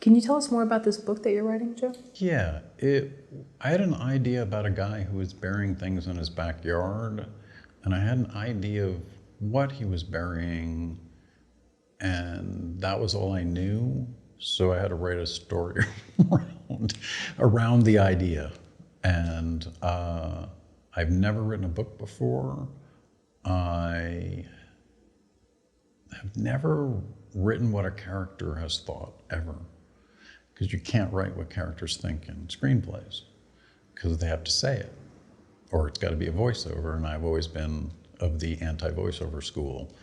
Can you tell us more about this book that you're writing, Joe? Yeah, I had an idea about a guy who was burying things in his backyard, and I had an idea of what he was burying, and that was all I knew. So I had to write a story around the idea. And I've never written a book before. I have never written what a character has thought, ever. Because you can't write what characters think in screenplays, because they have to say it, or it's got to be a voiceover, and I've always been of the anti-voiceover school.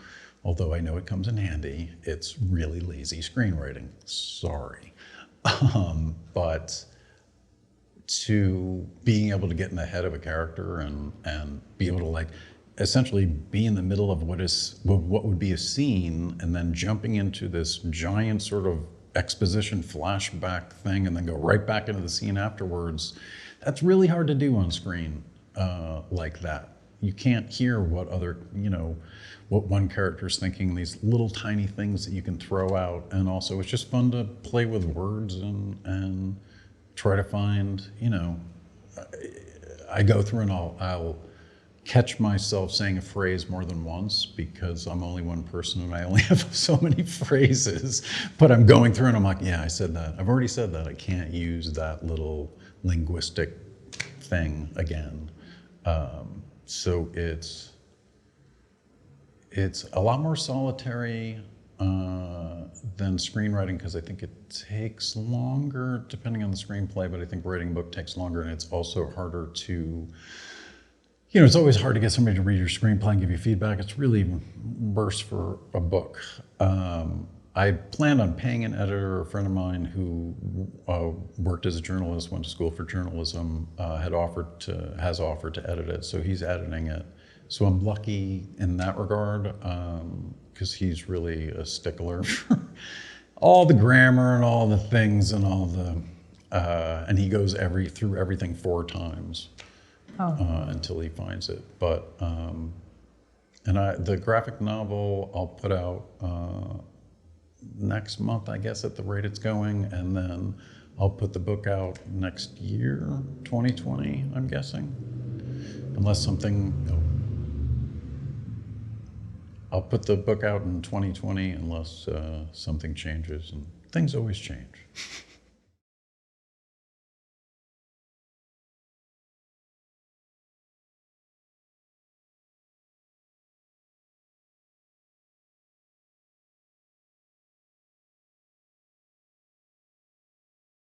Although I know it comes in handy, it's really lazy screenwriting, sorry. But to being able to get in the head of a character and be able to like essentially be in the middle of what would be a scene, and then jumping into this giant sort of exposition flashback thing and then go right back into the scene afterwards, that's really hard to do on screen like that. You can't hear what what one character's thinking, these little tiny things that you can throw out. And also it's just fun to play with words and try to find, I go through and I'll catch myself saying a phrase more than once because I'm only one person and I only have so many phrases, but I'm going through and I'm like, yeah, I said that. I've already said that. I can't use that little linguistic thing again. So it's a lot more solitary than screenwriting, because I think it takes longer depending on the screenplay, but I think writing a book takes longer, and it's also harder to, it's always hard to get somebody to read your screenplay and give you feedback. It's really worse for a book. I planned on paying an editor. A friend of mine who worked as a journalist, went to school for journalism, has offered to edit it, so he's editing it. So I'm lucky in that regard, because he's really a stickler for all the grammar and all the things and all the, and he goes through everything 4 times. Until he finds it. But the graphic novel I'll put out next month, I guess, at the rate it's going, and then I'll put the book out next year, 2020, I'm guessing, unless something. I'll put the book out in 2020 unless something changes, and things always change.